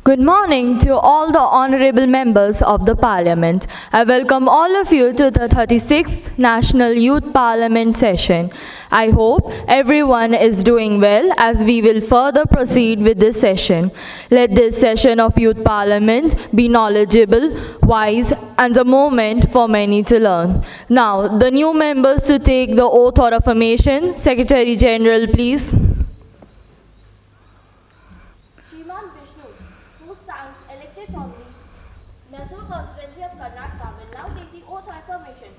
Good morning to all the honorable members of the Parliament. I welcome all of you to the 36th National Youth Parliament session. I hope everyone is doing well as we will further proceed with this session. Let this session of Youth Parliament be knowledgeable, wise, and a moment for many to learn. Now, the new members to take the oath or affirmation. Secretary General, please. Shriman Vishnu, who stands elected from the Mysore constituency of Karnataka, will now take the oath or affirmation.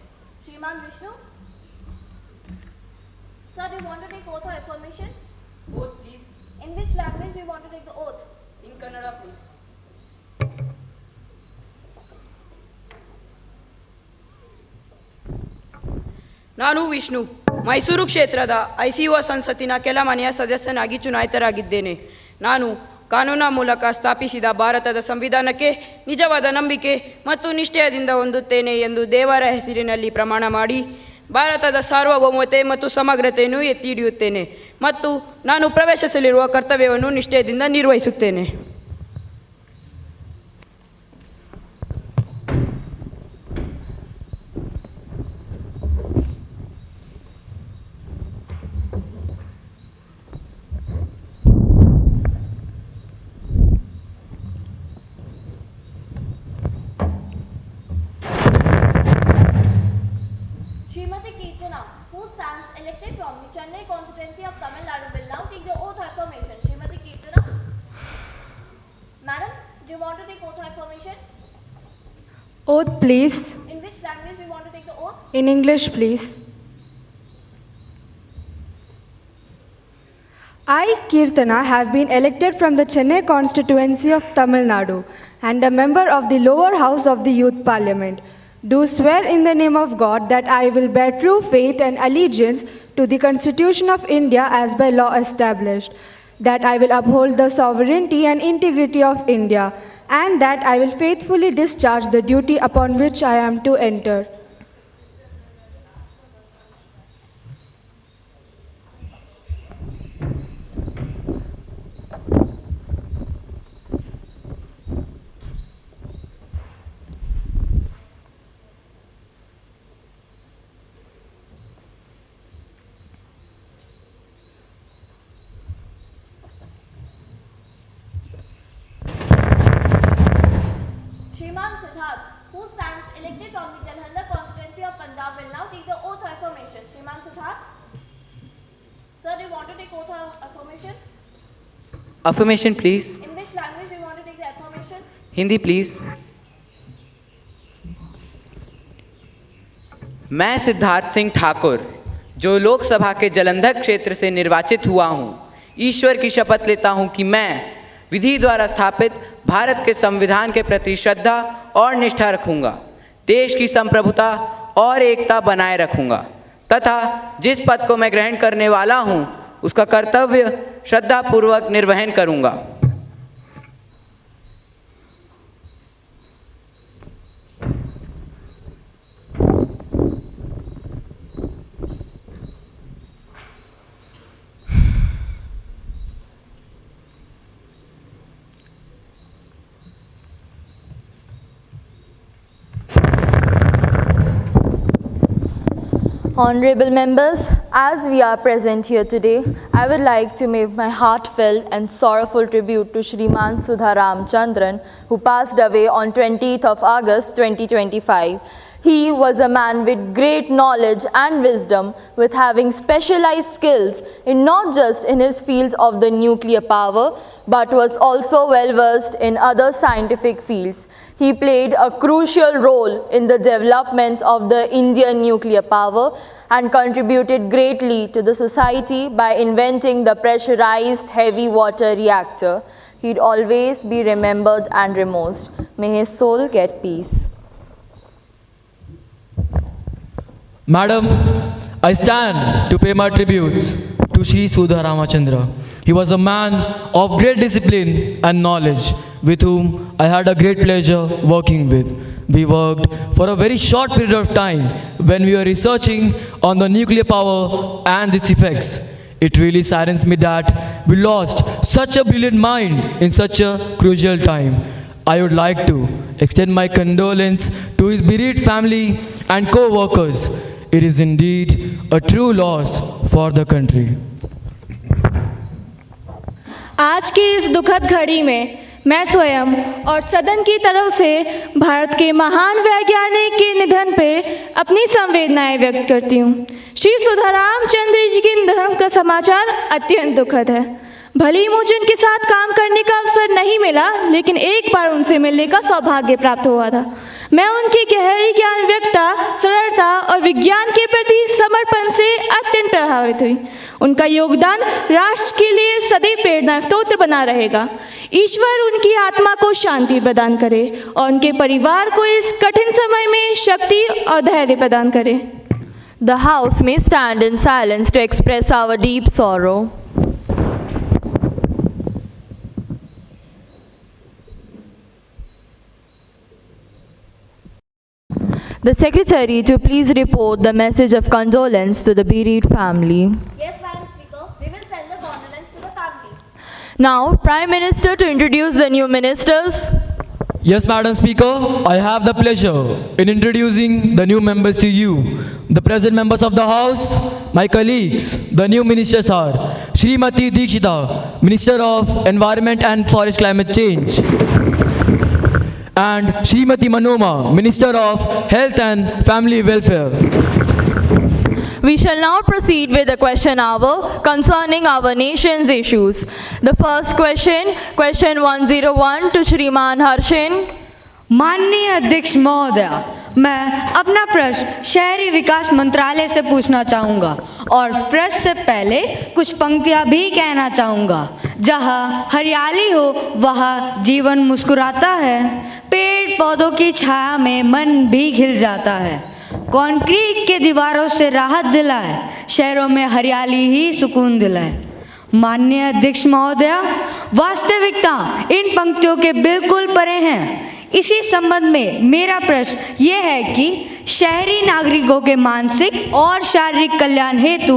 Shriman Vishnu? Sir, do you want to take oath or affirmation? Oath, please. In which language do you want to take the oath? In Kannada, please. ನಾನು ವಿಷ್ಣು ಮೈಸೂರು ಕ್ಷೇತ್ರದ ಐಸಿಯುವ ಸಂಸತ್ತಿನ ಕೆಲ ಮನೆಯ ಸದಸ್ಯನಾಗಿ ಚುನಾಯಿತರಾಗಿದ್ದೇನೆ. ನಾನು ಕಾನೂನಿನ ಮೂಲಕ ಸ್ಥಾಪಿಸಿದ ಭಾರತದ ಸಂವಿಧಾನಕ್ಕೆ ನಿಜವಾದ ನಂಬಿಕೆ ಮತ್ತು ನಿಷ್ಠೆಯಿಂದ ಹೊಂದುತ್ತೇನೆ ಎಂದು ದೇವರ ಹೆಸರಿನಲ್ಲಿ ಪ್ರಮಾಣ ಮಾಡಿ ಭಾರತದ ಸಾರ್ವಭೌಮತೆ ಮತ್ತು ಸಮಗ್ರತೆಯನ್ನು ಎತ್ತಿ ಹಿಡಿಯುತ್ತೇನೆ ಮತ್ತು ನಾನು ಪ್ರವೇಶಿಸಲಿರುವ ಕರ್ತವ್ಯವನ್ನು ನಿಷ್ಠೆಯಿಂದ ನಿರ್ವಹಿಸುತ್ತೇನೆ. Srimati Kirtana, who stands elected from the Chennai constituency of Tamil Nadu, will now take the oath or affirmation. Srimati Kirtana? Madam, do you want to take oath or affirmation? Oath, please. In which language do you want to take the oath? In English, please. I, Kirtana, have been elected from the Chennai constituency of Tamil Nadu and a member of the lower house of the Youth Parliament. Do swear in the name of God that I will bear true faith and allegiance to the Constitution of India as by law established, that I will uphold the sovereignty and integrity of India, and that I will faithfully discharge the duty upon which I am to enter. Shriman Siddharth, who stands elected from the Jalhanda constituency of Punjab, will now take the oath or affirmation. Shriman Siddharth? Sir, do you want to take oath or affirmation? Affirmation, please. In which language do you want to take the affirmation? Hindi, please. मैं सिद्धार्थ सिंह ठाकुर, जो लोकसभा के जालंधर क्षेत्र से निर्वाचित हुआ हूँ, ईश्वर की शपथ लेता हूँ कि मैं विधि द्वारा स्थापित भारत के संविधान के प्रति श्रद्धा और निष्ठा रखूँगा, देश की संप्रभुता और एकता बनाए रखूँगा तथा जिस पद को मैं ग्रहण करने वाला हूँ उसका कर्तव्य श्रद्धापूर्वक निर्वहन करूँगा. Honorable members, as we are present here today, I would like to make my heartfelt and sorrowful tribute to Shriman Sudha Ramchandran, who passed away on 20th of August 2025. He was a man with great knowledge and wisdom, with having specialized skills in not just in his fields of the nuclear power, but was also well versed in other scientific fields. He played a crucial role in the development of the Indian nuclear power and contributed greatly to the society by inventing the pressurized heavy water reactor. He'd always be remembered and remembered. May his soul get peace. Madam, I stand to pay my tributes to Shri Sudha Ramachandra. He was a man of great discipline and knowledge, with whom I had a great pleasure working with. We worked for a very short period of time when we were researching on the nuclear power and its effects. It really saddens me that we lost such a brilliant mind in such a crucial time. I would like to extend my condolence to his bereaved family and co-workers. It is indeed a true loss for the country. आज की इस दुखद घड़ी में मैं स्वयं और सदन की तरफ से भारत के महान वैज्ञानिक के निधन पे अपनी संवेदनाएं व्यक्त करती हूँ। श्री सुधाराम चंद्र जी के निधन का समाचार अत्यंत दुखद है। भले ही मुझे उनके साथ काम करने का अवसर नहीं मिला, लेकिन एक बार उनसे मिलने का सौभाग्य प्राप्त हुआ था। मैं उनकी गहरी ज्ञानव्यक्ता, सरलता और विज्ञान के प्रति समर्पण से अत्यंत प्रभावित हुई। उनका योगदान राष्ट्र के लिए सदैव प्रेरणा स्रोत बना रहेगा। ईश्वर उनकी आत्मा को शांति प्रदान करे और उनके परिवार को इस कठिन समय में शक्ति और धैर्य प्रदान करे। The House may stand in silence to express our deep sorrow. The Secretary to please report the message of condolence to the bereaved family. Yes, Madam Speaker. We will send the condolence to the family. Now, Prime Minister to introduce the new ministers. Yes, Madam Speaker, I have the pleasure in introducing the new members to you. The present members of the House, my colleagues, the new ministers are Srimati Dikshita, Minister of Environment and Forest Climate Change, and Srimati Manoma, Minister of Health and Family Welfare. We shall now proceed with the question hour concerning our nation's issues. The first question 101 to Shriman Harshin. माननीय अध्यक्ष महोदय, मैं अपना प्रश्न शहरी विकास मंत्रालय से पूछना चाहूँगा और प्रश्न से पहले कुछ पंक्तियाँ भी कहना चाहूँगा। जहाँ हरियाली हो वहाँ जीवन मुस्कुराता है, पेड़ पौधों की छाया में मन भी खिल जाता है, कंक्रीट के दीवारों से राहत दिलाए, शहरों में हरियाली ही सुकून दिलाए। माननीय अध्यक्ष महोदय, वास्तविकता इन पंक्तियों के बिल्कुल परे हैं। इसी संबंध में मेरा प्रश्न ये है कि शहरी नागरिकों के मानसिक और शारीरिक कल्याण हेतु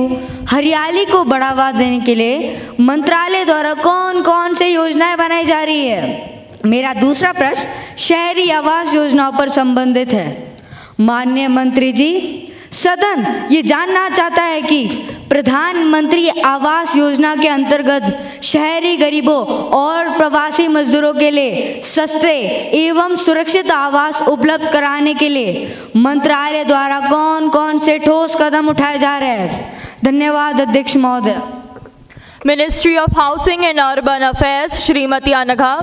हरियाली को बढ़ावा देने के लिए मंत्रालय द्वारा कौन कौन से योजनाएं बनाई जा रही है। मेरा दूसरा प्रश्न शहरी आवास योजनाओं पर संबंधित है। माननीय मंत्री जी, सदन ये जानना चाहता है कि प्रधानमंत्री आवास योजना के अंतर्गत शहरी गरीबों और प्रवासी मजदूरों के लिए सस्ते एवं सुरक्षित आवास उपलब्ध कराने के लिए मंत्रालय द्वारा कौन कौन से ठोस कदम उठाए जा रहे हैं। धन्यवाद अध्यक्ष महोदय। Ministry of Housing and Urban Affairs, Shrimati Anagha.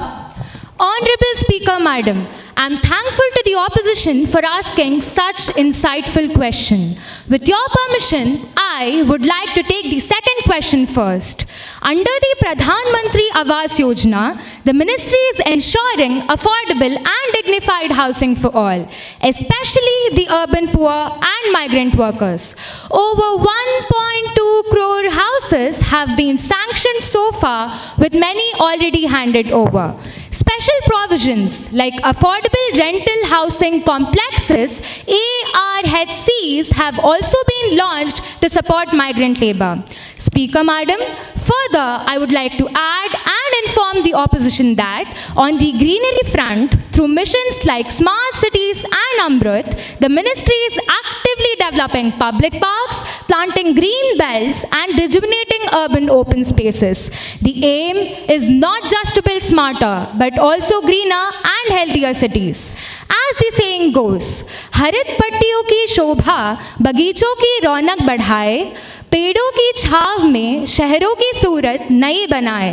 Honorable Speaker, Madam, I am thankful to the opposition for asking such insightful question. With your permission, I would like to take the second question first. Under the Pradhan Mantri Awas Yojana, the ministry is ensuring affordable and dignified housing for all, especially the urban poor and migrant workers. Over 1.2 crore houses have been sanctioned so far, with many already handed over. Special provisions like affordable rental housing complexes, ARHCs, have also been launched to support migrant labor. Speaker, Madam, further, I would like to add and inform the opposition that on the greenery front, through missions like Smart Cities and Amrut, the ministry is actively developing public parks, planting green belts and rejuvenating urban open spaces. The aim is not just to build smarter, but also greener and healthier cities. As the saying goes, हरित पट्टियों की शोभा बगीचों की रौनक बढ़ाए, पेड़ों की छाव में शहरों की सूरत नई बनाए,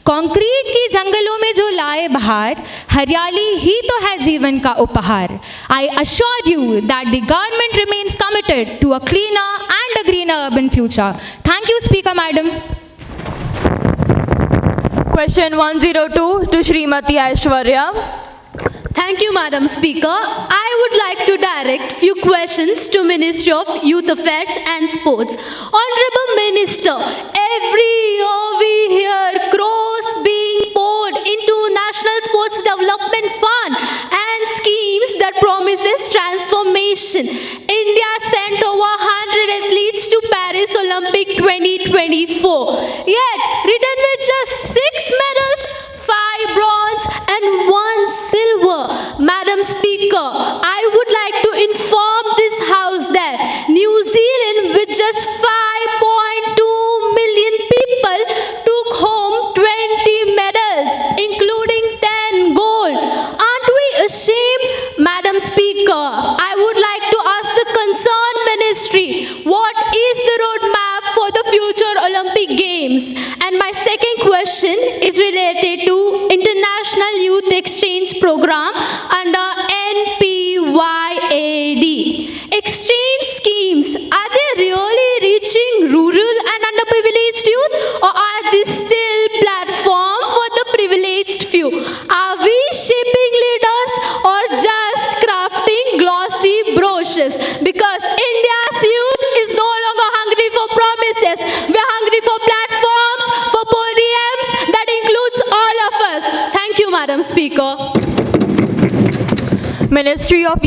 कंक्रीट की जंगलों में जो लाए बहार, हरियाली ही तो है जीवन का उपहार. I assure you that the government remains committed to a cleaner and a greener urban future. Thank you, Speaker, Madam. Question 102 to Shrimati Aishwarya. Thank you, Madam Speaker. I would like to direct few questions to Ministry of Youth Affairs and Sports. Honorable Minister, every year we hear crores being poured into National Sports Development Fund and schemes that promises transformation. India sent over athletes to Paris Olympic 2024. Yet, returned with just 6 medals, 5 bronze and 1 silver. Madam Speaker, I would like to inform this House that New Zealand, with just 5.2 million people, took home 20 medals, including 10 gold. Aren't we ashamed? Madam Speaker, I would like to ask the concerned ministry, what is the roadmap for the future Olympic Games? And my second question is related to International Youth Exchange Program under NPYAD. Exchange schemes, are they really reaching rural and underprivileged youth, or are they still platform for the privileged few? Are we shaping leaders or just crafting glossy brochures? Because India's youth is no longer hungry for promises. We're hungry for platforms, for podiums that includes all of us. Thank you, Madam Speaker. Ministry of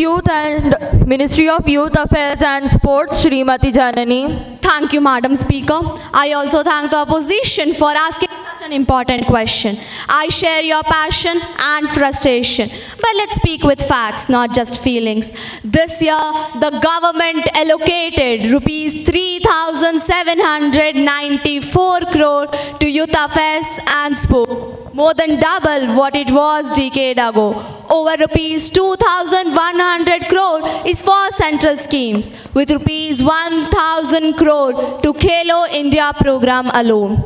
Youth Affairs and Sports, Shrimati Janani. Thank you, Madam Speaker. I also thank the opposition for asking such an important question. I share your passion and frustration. But let's speak with facts, not just feelings. This year, the government allocated rupees 3,794 crore to youth affairs and sport, more than double what it was decade ago. Over rupees 2,100 crore is for central schemes, with rupees 1,000 crore to Khelo India program alone.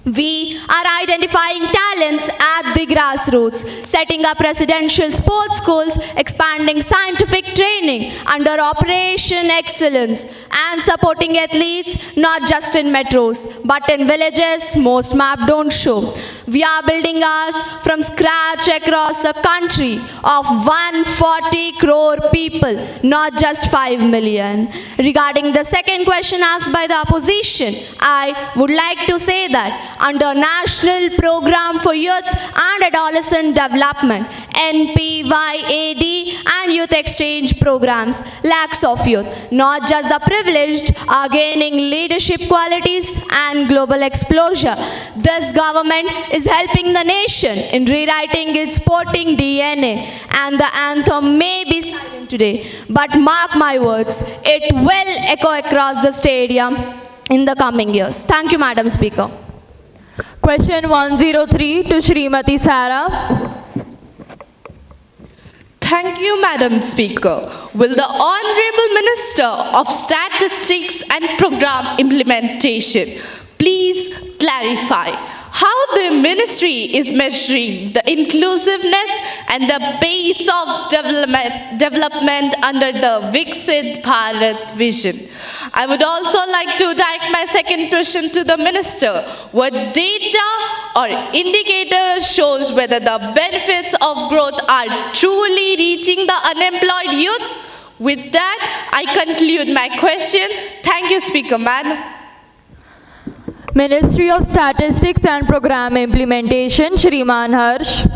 We are identifying talents at the grassroots, setting up residential sports schools, expanding scientific training under Operation Excellence, and supporting athletes not just in metros, but in villages most maps don't show. We are building ours from scratch across a country of 140 crore people, not just 5 million. Regarding the second question asked by the opposition, I would like to say that under National Program for Youth and Adolescent Development, NPYAD, and Youth Exchange Programs, lakhs of youth, not just the privileged, are gaining leadership qualities and global exposure. This government is helping the nation in rewriting its sporting DNA, and the anthem may be silent today, but mark my words, it will echo across the stadium in the coming years. Thank you, Madam Speaker. Question 103 to Shrimati Sara. Thank you, Madam Speaker. Will the Honorable Minister of Statistics and Program Implementation please clarify how the ministry is measuring the inclusiveness and the pace of development under the Viksit Bharat vision? I would also like to direct my second question to the minister. What data or indicator shows whether the benefits of growth are truly reaching the unemployed youth? With that, I conclude my question. Thank you, Speaker, Madam. Ministry of Statistics and Program Implementation, Shriman Harsh.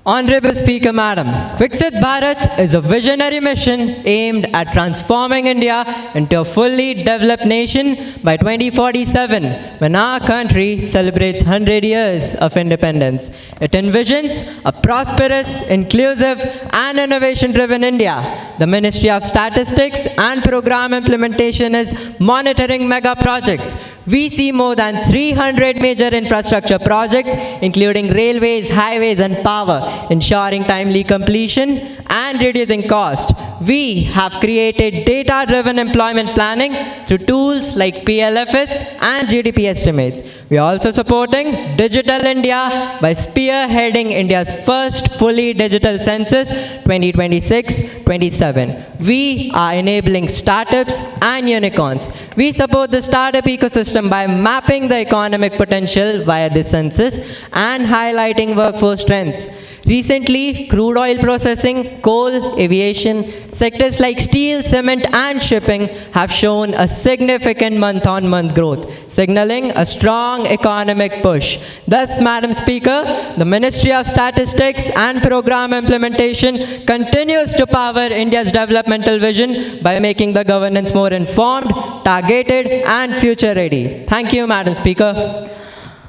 Honorable Speaker, Madam, Viksit Bharat is a visionary mission aimed at transforming India into a fully developed nation by 2047, when our country celebrates 100 years of independence. It envisions a prosperous, inclusive, and innovation-driven India. The Ministry of Statistics and Program Implementation is monitoring mega projects. We see more than 300 major infrastructure projects, including railways, highways, and power, ensuring timely completion and reducing cost. We have created data-driven employment planning through tools like PLFS and GDP estimates. We are also supporting Digital India by spearheading India's first fully digital census 2026-27. We are enabling startups and unicorns. We support the startup ecosystem by mapping the economic potential via the census and highlighting workforce trends. Recently, crude oil processing, coal, aviation, sectors like steel, cement, and shipping have shown a significant month-on-month growth, signaling a strong economic push. Thus, Madam Speaker, the Ministry of Statistics and Program Implementation continues to power India's developmental vision by making the governance more informed, targeted, and future-ready. Thank you, Madam Speaker.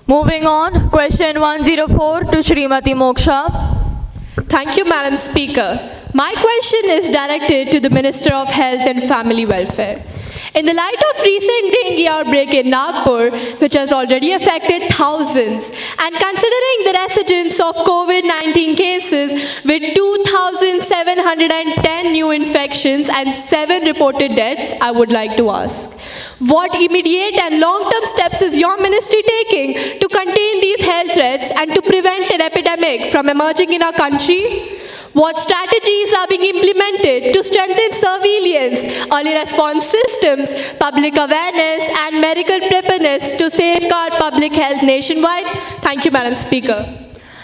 Moving on, question 104 to Shrimati Moksha. Thank you, Madam Speaker. My question is directed to the Minister of Health and Family Welfare. In the light of recent dengue outbreak in Nagpur, which has already affected thousands, and considering the resurgence of COVID-19 cases with 2,710 new infections and 7 reported deaths, I would like to ask, what immediate and long-term steps is your ministry taking to contain these health threats and to prevent an epidemic from emerging in our country? What strategies are being implemented to strengthen surveillance, early response systems, public awareness, and medical preparedness to safeguard public health nationwide? Thank you, Madam Speaker.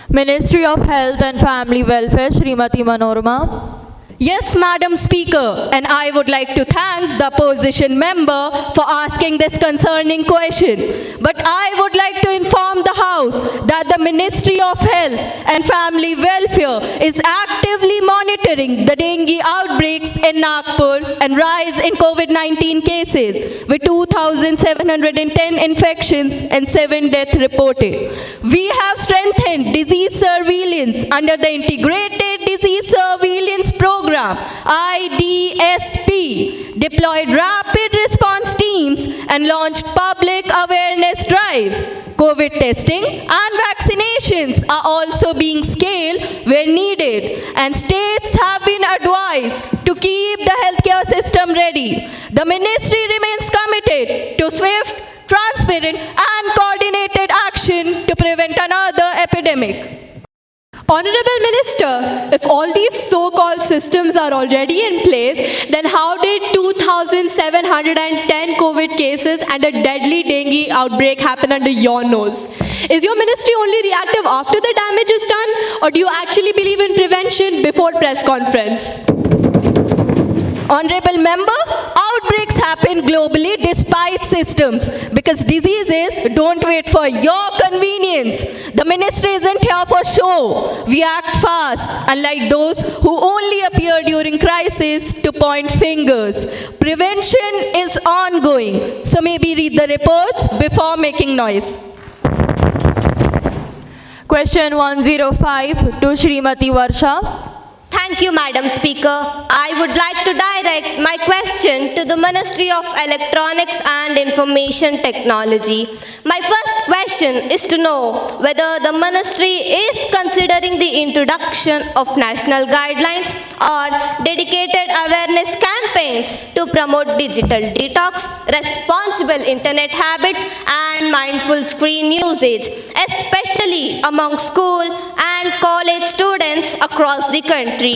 Ministry of Health and Family Welfare, Shrimati Manorama. Yes, Madam Speaker, and I would like to thank the opposition member for asking this concerning question. But I would like to inform the House that the Ministry of Health and Family Welfare is actively monitoring the dengue outbreaks in Nagpur and rise in COVID-19 cases with 2,710 infections and 7 deaths reported. We have strengthened disease surveillance under the Integrated Disease Surveillance Program, IDSP, deployed rapid response teams and launched public awareness drives. COVID testing and vaccinations are also being scaled where needed, and states have been advised to keep the healthcare system ready. The ministry remains committed to swift, transparent, and coordinated action to prevent another epidemic. Honorable Minister, if all these so-called systems are already in place, then how did 2,710 COVID cases and a deadly dengue outbreak happen under your nose? Is your ministry only reactive after the damage is done, or do you actually believe in prevention before press conference? Honorable Member, outbreaks happen globally despite systems because diseases don't wait for your convenience. The ministry isn't here for show. We act fast, unlike those who only appear during crisis to point fingers. Prevention is ongoing, so maybe read the reports before making noise. Question 105 to Shrimati Varsha. Thank you, Madam Speaker. I would like to direct my question to the Ministry of Electronics and Information Technology. My first question is to know whether the ministry is considering the introduction of national guidelines or dedicated awareness campaigns to promote digital detox, responsible internet habits, and mindful screen usage, especially among school and college students across the country.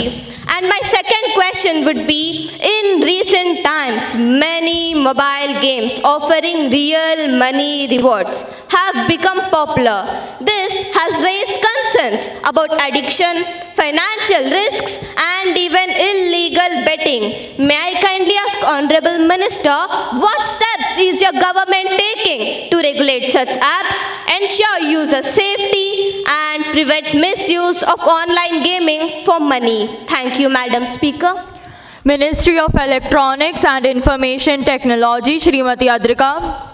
And my second question would be, in recent times, many mobile games offering real money rewards have become popular. This has raised concerns about addiction, financial risks, and even illegal betting. May I kindly ask Honorable Minister, what steps is your government taking to regulate such apps, ensure user safety, and prevent misuse of online gaming for money? Thank you, Madam Speaker. Ministry of Electronics and Information Technology, Shrimati Adrika.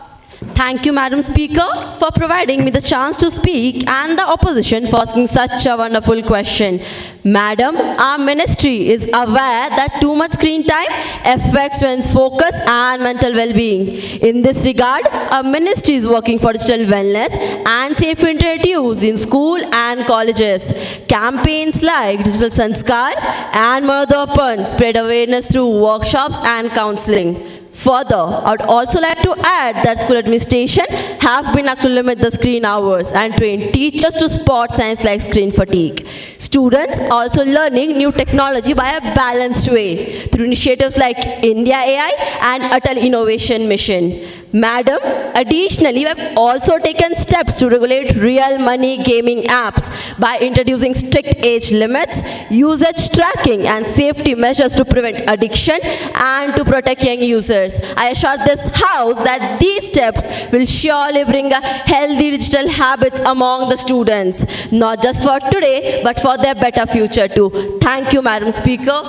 Thank you, Madam Speaker, for providing me the chance to speak and the opposition for asking such a wonderful question. Madam, our ministry is aware that too much screen time affects one's focus and mental well-being. In this regard, our ministry is working for digital wellness and safe internet use in school and colleges. Campaigns like Digital Sanskar and Madhavan spread awareness through workshops and counseling. Further, I would also like to add that school administration have been asked to limit the screen hours and train teachers to spot signs like screen fatigue. Students are also learning new technology by a balanced way through initiatives like India AI and Atal Innovation Mission. Madam, additionally, we have also taken steps to regulate real money gaming apps by introducing strict age limits, usage tracking, and safety measures to prevent addiction and to protect young users. I assure this House that these steps will surely bring a healthy digital habits among the students, not just for today, but for their better future too. Thank you, Madam Speaker.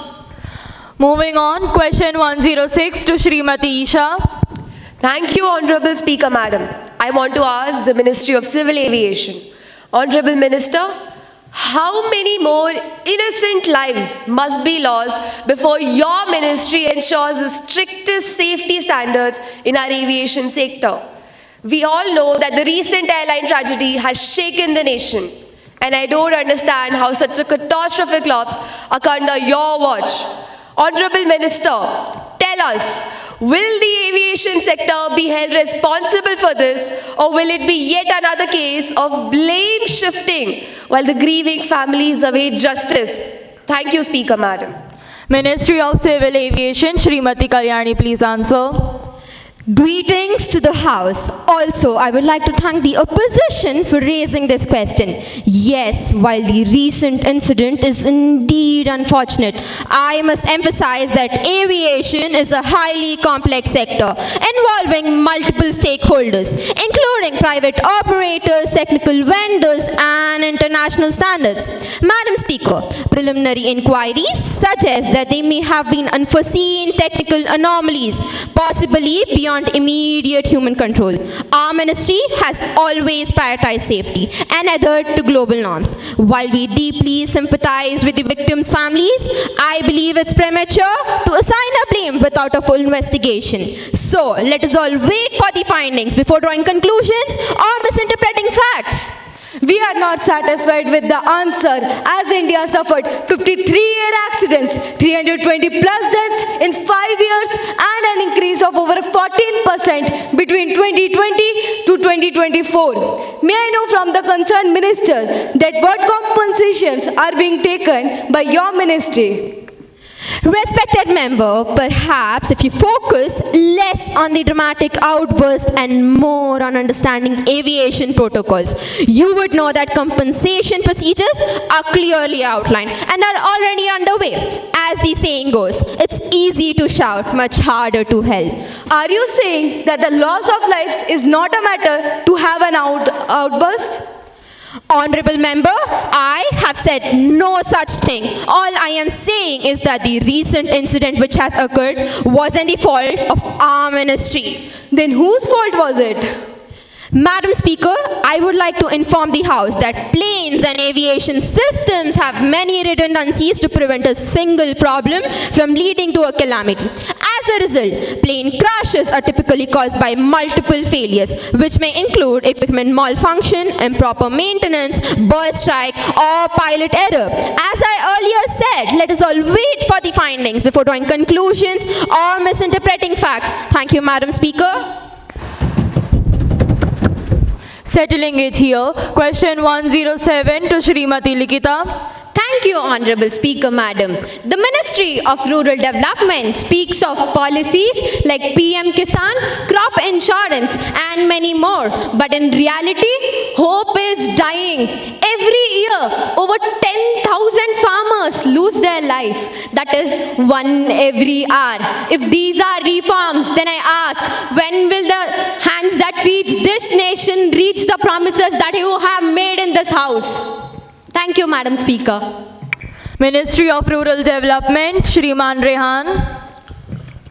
Moving on, question 106 to Shrimati Isha. Thank you, Honorable Speaker, Madam. I want to ask the Ministry of Civil Aviation. Honorable Minister, how many more innocent lives must be lost before your ministry ensures the strictest safety standards in our aviation sector? We all know that the recent airline tragedy has shaken the nation. And I don't understand how such a catastrophic loss occurred under your watch. Honorable Minister, tell us, will the aviation sector be held responsible for this, or will it be yet another case of blame shifting while the grieving families await justice? Thank you, Speaker, Madam. Ministry of Civil Aviation, Shrimati Kalyani, please answer. Greetings to the House. Also, I would like to thank the opposition for raising this question. Yes, while the recent incident is indeed unfortunate, I must emphasize that aviation is a highly complex sector involving multiple stakeholders, including private operators, technical vendors, and international standards. Madam Speaker, preliminary inquiries suggest that there may have been unforeseen technical anomalies, possibly beyond immediate human control. Our ministry has always prioritized safety and adhered to global norms. While we deeply sympathize with the victims' families, I believe it's premature to assign a blame without a full investigation. So, let us all wait for the findings before drawing conclusions or misinterpreting facts. We are not satisfied with the answer, as India suffered 53 air accidents, 320 plus deaths in 5 years, and an increase of over 14% between 2020 to 2024. May I know from the concerned minister that what compensations are being taken by your ministry? Respected member, perhaps if you focus less on the dramatic outburst and more on understanding aviation protocols, you would know that compensation procedures are clearly outlined and are already underway. As the saying goes, it's easy to shout, much harder to help. Are you saying that the loss of lives is not a matter to have an outburst? Honorable member, I have said no such thing. All I am saying is that the recent incident which has occurred wasn't the fault of our ministry. Then whose fault was it? Madam Speaker, I would like to inform the House that planes and aviation systems have many redundancies to prevent a single problem from leading to a calamity. As a result, plane crashes are typically caused by multiple failures, which may include equipment malfunction, improper maintenance, bird strike, or pilot error. As I earlier said, let us all wait for the findings before drawing conclusions or misinterpreting facts. Thank you, Madam Speaker. Settling it here, question 107 to Shrimati Likita. Thank you, Honorable Speaker, Madam. The Ministry of Rural Development speaks of policies like PM Kisan, crop insurance, and many more. But in reality, hope is dying. Every year, over 10,000 farmers lose their life. That is one every hour. If these are reforms, then I ask, when will the hands that feed this nation reach the promises that you have made in this House? Thank you, Madam Speaker. Ministry of Rural Development, Shriman Rehan.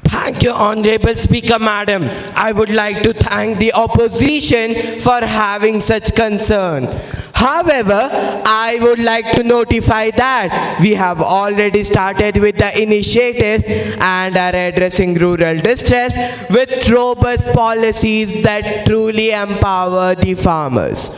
Thank you, Honorable Speaker, Madam. I would like to thank the opposition for having such concern. However, I would like to notify that we have already started with the initiatives and are addressing rural distress with robust policies that truly empower the farmers.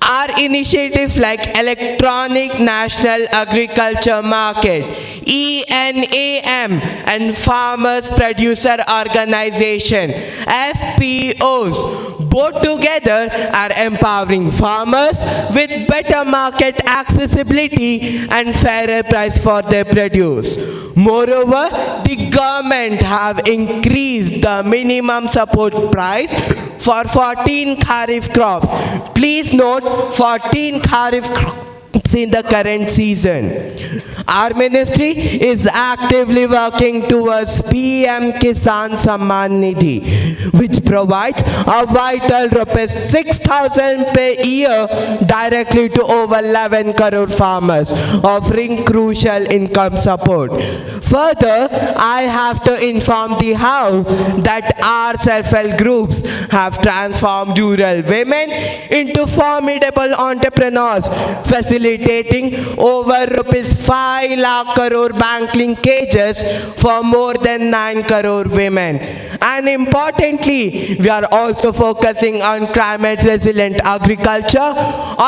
Our initiatives like Electronic National Agriculture Market, ENAM, and Farmers Producer Organization, FPOs, Both together are empowering farmers with better market accessibility and fairer price for their produce. Moreover, the government have increased the minimum support price for 14 kharif crops. Please note 14 kharif crops in the current season. Our ministry is actively working towards PM Kisan Samman Nidhi, which provides a vital ₹6,000 per year directly to over 11 crore farmers, offering crucial income support. Further, I have to inform the House that our self-help groups have transformed rural women into formidable entrepreneurs, facilitating over ₹5 lakh crore bank linkages for more than 9 crore women. And importantly, we are also focusing on climate resilient agriculture,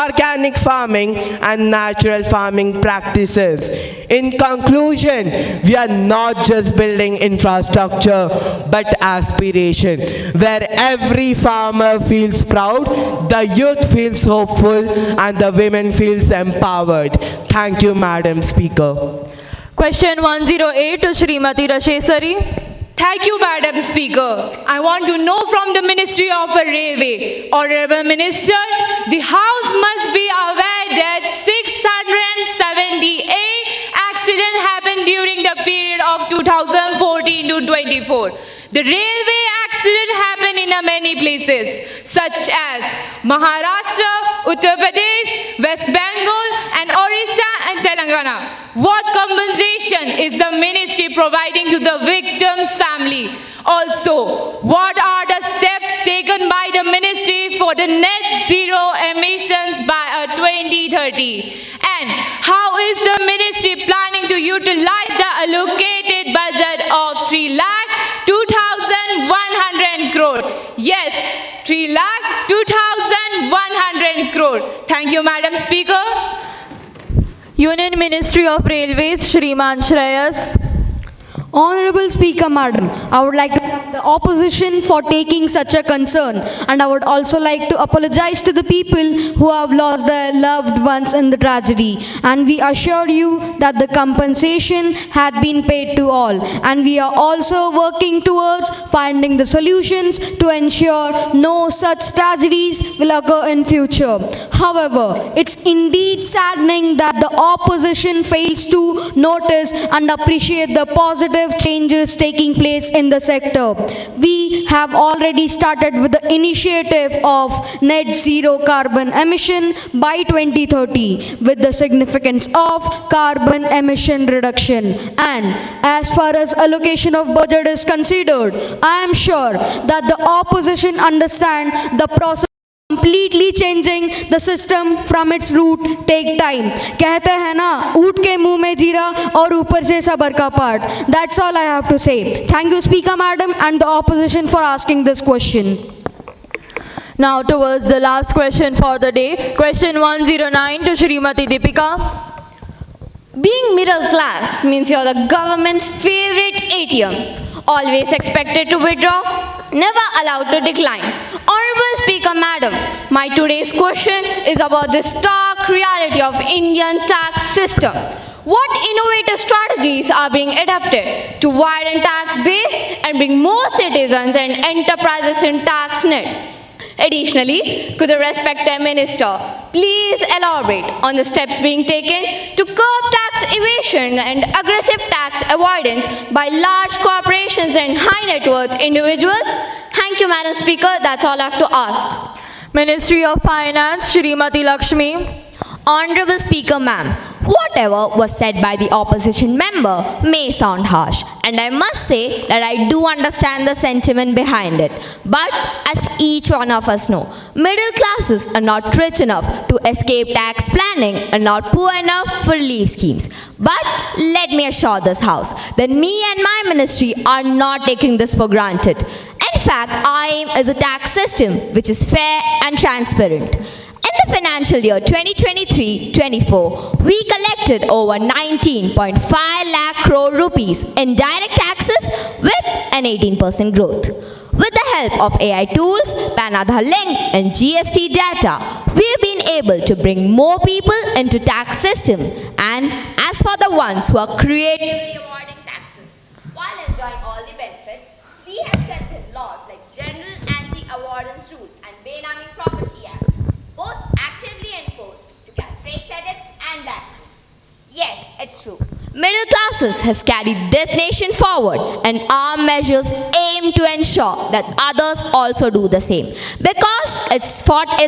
organic farming and natural farming practices. In conclusion, we are not just building infrastructure but aspiration, where every farmer feels proud, the youth feels hopeful and the women feels empowered. Thank you, Madam Speaker. Question 108 to Shrimati Rashesari. Thank you, Madam Speaker. I want to know from the Ministry of Railway. Honorable Minister, the House must be aware that 678 accidents happened during the period of 2014 to 24. The railway accident happened in many places, such as Maharashtra, Uttar Pradesh, West Bengal, and Orissa and Telangana. What compensation is the ministry providing to the victims' family? Also, what are the steps taken by the ministry for the net zero emissions by 2030? And how is the ministry planning to utilize the allocated budget of 3,02,100 crore? Yes, 3,02,100 crore. Thank you, Madam Speaker. Union Ministry of Railways, Shriman Shreyas. Honorable Speaker, Madam, I would like to thank the opposition for taking such a concern, and I would also like to apologize to the people who have lost their loved ones in the tragedy. And we assure you that the compensation had been paid to all, and we are also working towards finding the solutions to ensure no such tragedies will occur in future. However, it's indeed saddening that the opposition fails to notice and appreciate the positive changes taking place in the sector. We have already started with the initiative of net zero carbon emission by 2030 with the significance of carbon emission reduction. And as far as allocation of budget is considered, I am sure that the opposition understand the process completely changing the system from its root take time. कहते हैं ना, ऊँट के मुंह में जीरा और ऊपर से सबर का पाट. That's all I have to say. Thank you, Speaker Madam, and the opposition for asking this question. Now towards the last question for the day. Question 109 to Shrimati Deepika. Being middle class means you're the government's favorite ATM. Always expected to withdraw, never allowed to decline. Honorable Speaker Madam, my today's question is about the stark reality of Indian tax system. What innovative strategies are being adopted to widen tax base and bring more citizens and enterprises in tax net? Additionally, could the respected minister please elaborate on the steps being taken to curb tax evasion and aggressive tax avoidance by large corporations and high net worth individuals? Thank you, Madam Speaker. That's all I have to ask. Ministry of Finance, Shrimati Lakshmi. Honorable Speaker, ma'am, whatever was said by the opposition member may sound harsh, and I must say that I do understand the sentiment behind it. But as each one of us know, middle classes are not rich enough to escape tax planning and not poor enough for relief schemes. But let me assure this House that me and my ministry are not taking this for granted. In fact, our aim is a tax system which is fair and transparent. In the financial year 2023-24, we collected over 19.5 lakh crore rupees in direct taxes with an 18% growth. With the help of AI tools, PAN Aadhaar link and GST data, we've been able to bring more people into tax system. And as for the ones who are creatively avoiding taxes while enjoying all the benefits, we have strengthened laws like General Anti-Avoidance Rule and Benami Property Act, both actively enforced to catch fake setups and black money. Yes, it's true. Middle classes has carried this nation forward, and our measures aim to ensure that others also do the same. Because it's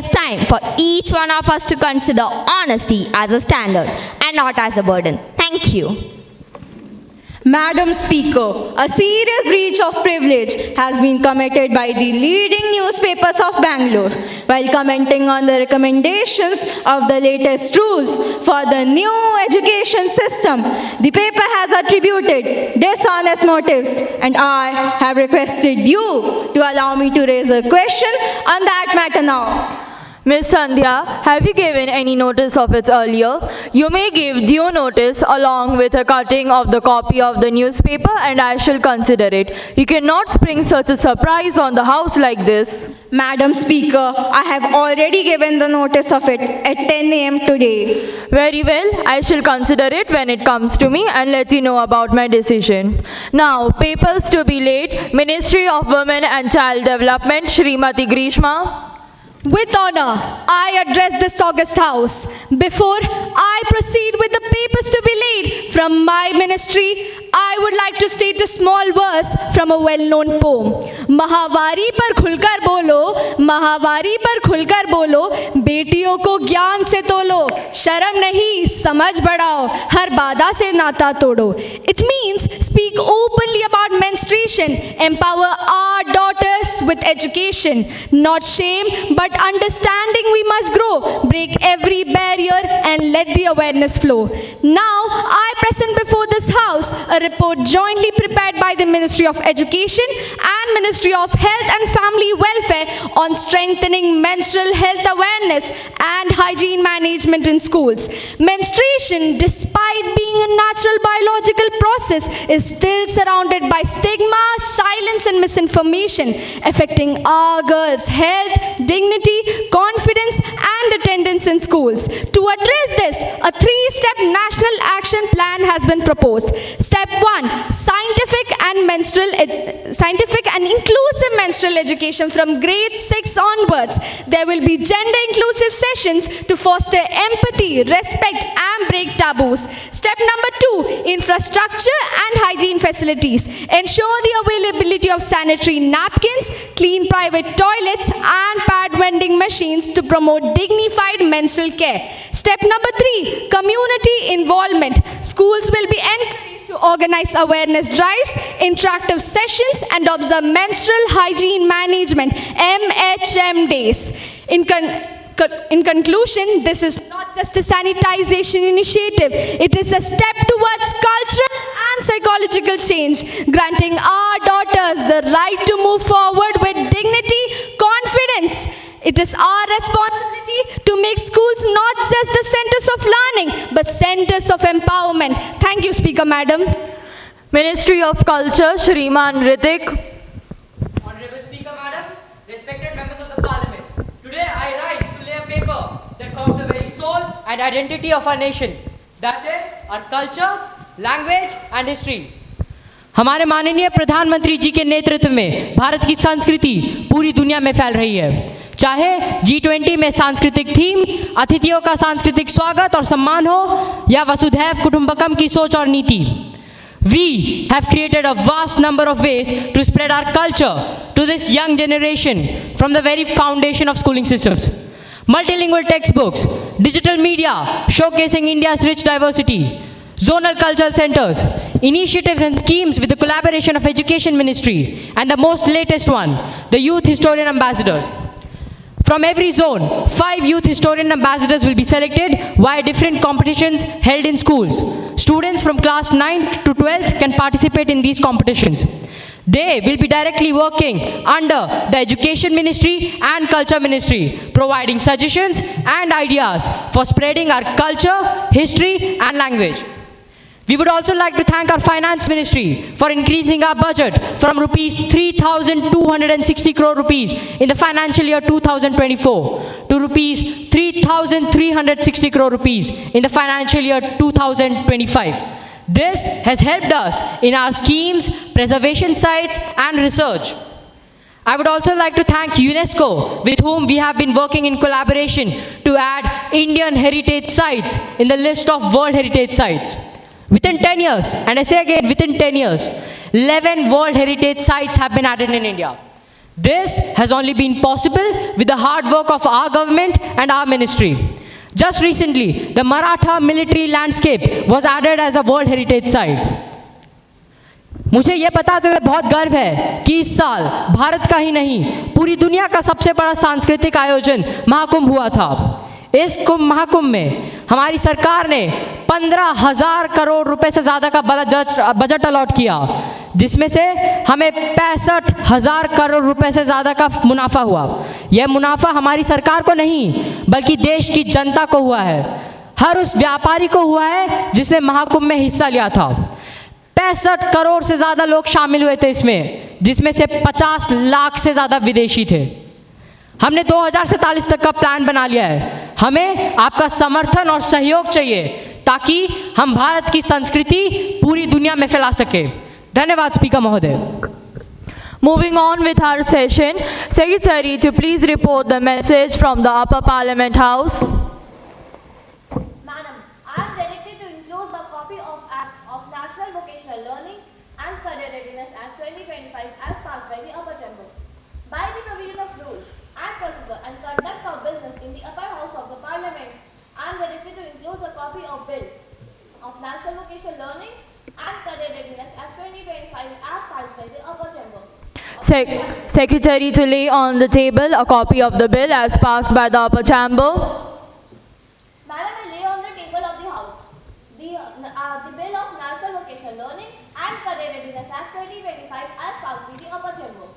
time for each one of us to consider honesty as a standard and not as a burden. Thank you. Madam Speaker, a serious breach of privilege has been committed by the leading newspapers of Bangalore. While commenting on the recommendations of the latest rules for the new education system, the paper has attributed dishonest motives, and I have requested you to allow me to raise a question on that matter now. Ms. Sandhya, have you given any notice of it earlier? You may give due notice along with a cutting of the copy of the newspaper, and I shall consider it. You cannot spring such a surprise on the House like this. Madam Speaker, I have already given the notice of it at 10 a.m. today. Very well, I shall consider it when it comes to me and let you know about my decision. Now, papers to be laid. Ministry of Women and Child Development, Srimati Grishma. With honor, I address this august house. Before I proceed with the papers to be laid from my ministry, I would like to state a small verse from a well-known poem. महावारी पर खुलकर बोलो, महावारी पर खुलकर बोलो, बेटियों को ज्ञान से तोलो, शर्म नहीं समझ बढ़ाओ, हर बाधा से नाता तोड़ो. It means speak openly about menstruation, empower our daughters with education, not shame but understanding we must grow, break every barrier and let the awareness flow. Now I present before this house a report jointly prepared by the Ministry of Education and Ministry of Health and Family Welfare on strengthening menstrual health awareness and hygiene management in schools. Menstruation, despite being a natural biological process, is still surrounded by stigma, silence and misinformation, affecting our girls' health, dignity, confidence and attendance in schools. To address this, a 3-step national action plan has been proposed. Step 1, scientific and inclusive menstrual education from grade 6 onwards. There will be gender-inclusive sessions to foster empathy, respect and break taboos. Step number 2, infrastructure and hygiene facilities. Ensure the availability of sanitary napkins, clean private toilets and pad vending machines to promote dignified menstrual care. Step number 3, community involvement. Schools will be encouraged to organize awareness drives, interactive sessions and observe menstrual hygiene management MHM days. In conclusion, this is not just a sanitization initiative, it is a step towards cultural and psychological change, granting our daughters the right to move forward with dignity, confidence. It is our responsibility to make schools not just the centers of learning, but centers of empowerment. Thank you, Speaker Madam. Ministry of Culture, Shriman Ritik. Honorable Speaker Madam, respected members of the Parliament, today I rise to lay a paper that forms the very soul and identity of our nation. That is our culture, language and history. हमारे माननीय प्रधानमंत्री जी के नेतृत्व में भारत की संस्कृति पूरी दुनिया में फैल रही है. चाहे G20 में सांस्कृतिक थीम, अतिथियों का सांस्कृतिक स्वागत और सम्मान हो या वसुधैव कुटुंबकम की सोच और नीति. We have created a vast number of ways to spread our culture to this young generation from the very foundation of schooling systems. Multilingual textbooks, digital media showcasing India's rich diversity, zonal cultural centers, initiatives and schemes with the collaboration of Education Ministry, and the most latest one, the Youth Historian Ambassadors. From every zone, 5 youth historian ambassadors will be selected via different competitions held in schools. Students from class 9th to 12th can participate in these competitions. They will be directly working under the Education Ministry and Culture Ministry, providing suggestions and ideas for spreading our culture, history and language. We would also like to thank our Finance Ministry for increasing our budget from rupees 3,260 crore rupees in the financial year 2024 to rupees 3,360 crore rupees in the financial year 2025. This has helped us in our schemes, preservation sites and research. I would also like to thank UNESCO, with whom we have been working in collaboration to add Indian heritage sites in the list of World Heritage Sites. Within 10 years, and I say again, within 10 years, 11 World Heritage Sites have been added in India. This has only been possible with the hard work of our government and our ministry. Just recently, the Maratha military landscape was added as a World Heritage Site. मुझे ये बताते हुए बहुत गर्व है कि इस साल भारत का ही नहीं, पूरी दुनिया का सबसे बड़ा सांस्कृतिक आयोजन महाकुंभ हुआ था। इस महाकुंभ में हमारी सरकार ने 15,000 करोड़ रुपए से ज़्यादा का बजट अलॉट किया, जिसमें से हमें 65,000 करोड़ रुपए से ज़्यादा का मुनाफा हुआ। यह मुनाफा हमारी सरकार को नहीं, बल्कि देश की जनता को हुआ है। हर उस व्यापारी को हुआ है जिसने महाकुंभ में हिस्सा लिया था। 65 करोड़ से ज़्यादा लोग शामिल हुए थे इसमें, जिसमें से 50 लाख से ज़्यादा विदेशी थे। हमने 2047 तक का प्लान बना लिया है। हमें आपका समर्थन और सहयोग चाहिए ताकि हम भारत की संस्कृति पूरी दुनिया में फैला सके। धन्यवाद स्पीकर महोदय। Moving on with our session, Secretary to please report the message from the Upper Parliament House. Madam, I am directed to enclose a copy of Act of National Vocational Learning and Career Readiness Act 2025 as passed by the upper chamber. By the provision of rule and procedure and conduct of business in the upper house of the Parliament, I am directed to enclose a copy of Bill of National Vocational Learning and Career Readiness Act 2025 as passed by the upper chamber. Secretary to lay on the table a copy of the bill as passed by the upper chamber. Madam, I lay on the table of the House the Bill of National Vocational Learning and Career Readiness Act 2025 as passed by the upper chamber.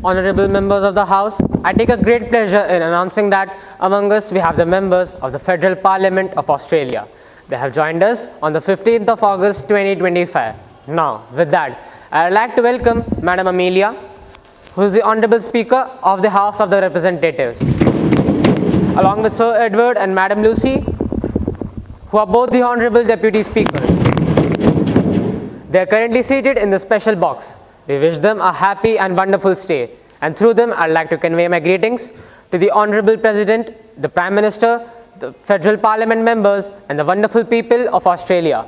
Honorable members of the House, I take a great pleasure in announcing that among us we have the members of the Federal Parliament of Australia. They have joined us on the 15th of August 2025. Now, with that, I would like to welcome Madam Amelia, who is the Honorable Speaker of the House of the Representatives, along with Sir Edward and Madam Lucy, who are both the Honorable Deputy Speakers. They are currently seated in the special box. We wish them a happy and wonderful stay, and through them I'd like to convey my greetings to the Honorable President, the Prime Minister, the Federal Parliament members and the wonderful people of Australia.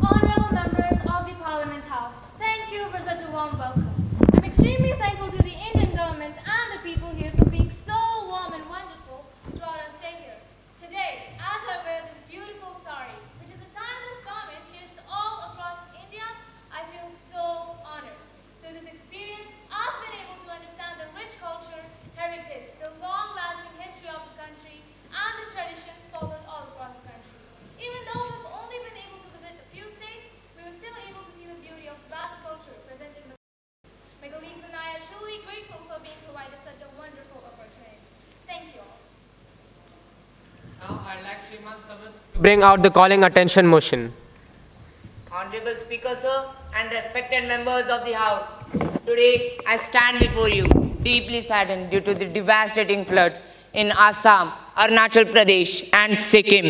Honourable members of the Parliament House, thank you for such a warm welcome. I'm extremely thankful to the Indian government and the people here for being so warm and wonderful throughout our stay here. Today, as I wear this beautiful sari, which is a timeless garment used all across India, I feel so honored. Through this experience, I've been able to understand the rich culture, heritage, the long-lasting history of the country, and the traditions followed all across the country. Even though we've only been able to visit a few states, we were still able to see the beauty of vast culture presented in the My colleagues and I are truly grateful for being provided such a wonderful opportunity. Thank you all. Now I'd like Shriman Samat to bring out the calling attention motion. Honorable Speaker, sir, and respected members of the House, today I stand before you deeply saddened due to the devastating floods in Assam, Arunachal Pradesh and Sikkim.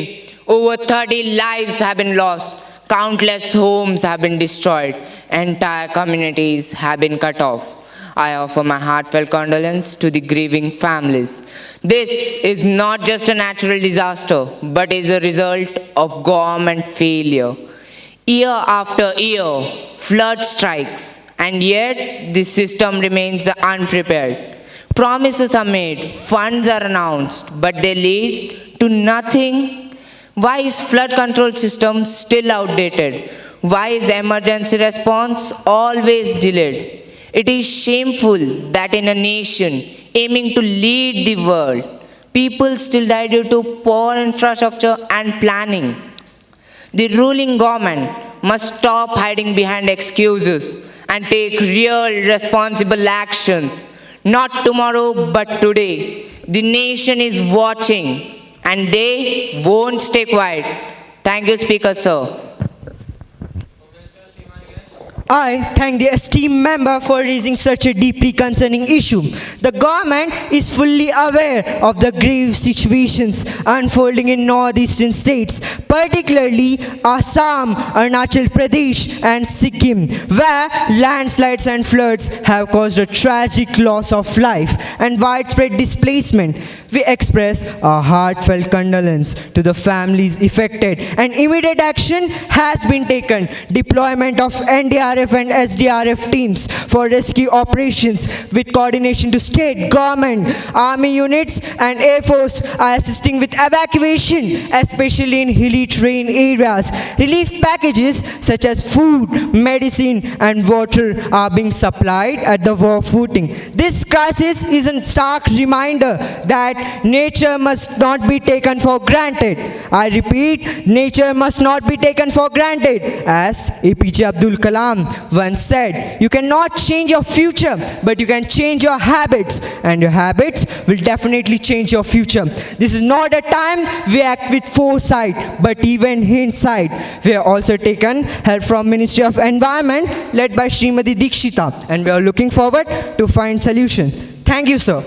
Over 30 lives have been lost, countless homes have been destroyed, entire communities have been cut off. I offer my heartfelt condolence to the grieving families. This is not just a natural disaster, but is a result of government failure. Year after year, flood strikes, and yet the system remains unprepared. Promises are made, funds are announced, but they lead to nothing. Why is flood control system still outdated? Why is emergency response always delayed? It is shameful that in a nation aiming to lead the world, people still die due to poor infrastructure and planning. The ruling government must stop hiding behind excuses and take real responsible actions. Not tomorrow, but today. The nation is watching and they won't stay quiet. Thank you, Speaker, sir. I thank the esteemed member for raising such a deeply concerning issue. The government is fully aware of the grave situations unfolding in northeastern states, particularly Assam, Arunachal Pradesh and Sikkim, where landslides and floods have caused a tragic loss of life and widespread displacement. We express our heartfelt condolence to the families affected, and immediate action has been taken. Deployment of NDRF and SDRF teams for rescue operations with coordination to state government, army units and air force are assisting with evacuation, especially in hilly terrain areas. Relief packages such as food, medicine and water are being supplied at the war footing. This crisis is a stark reminder that nature must not be taken for granted. I repeat, nature must not be taken for granted. As APJ Abdul Kalam once said, you cannot change your future, but you can change your habits, and your habits will definitely change your future. This is not a time we act with foresight, but even hindsight. We have also taken help from Ministry of Environment led by Srimati Dikshita, and we are looking forward to find solution. Thank you, sir.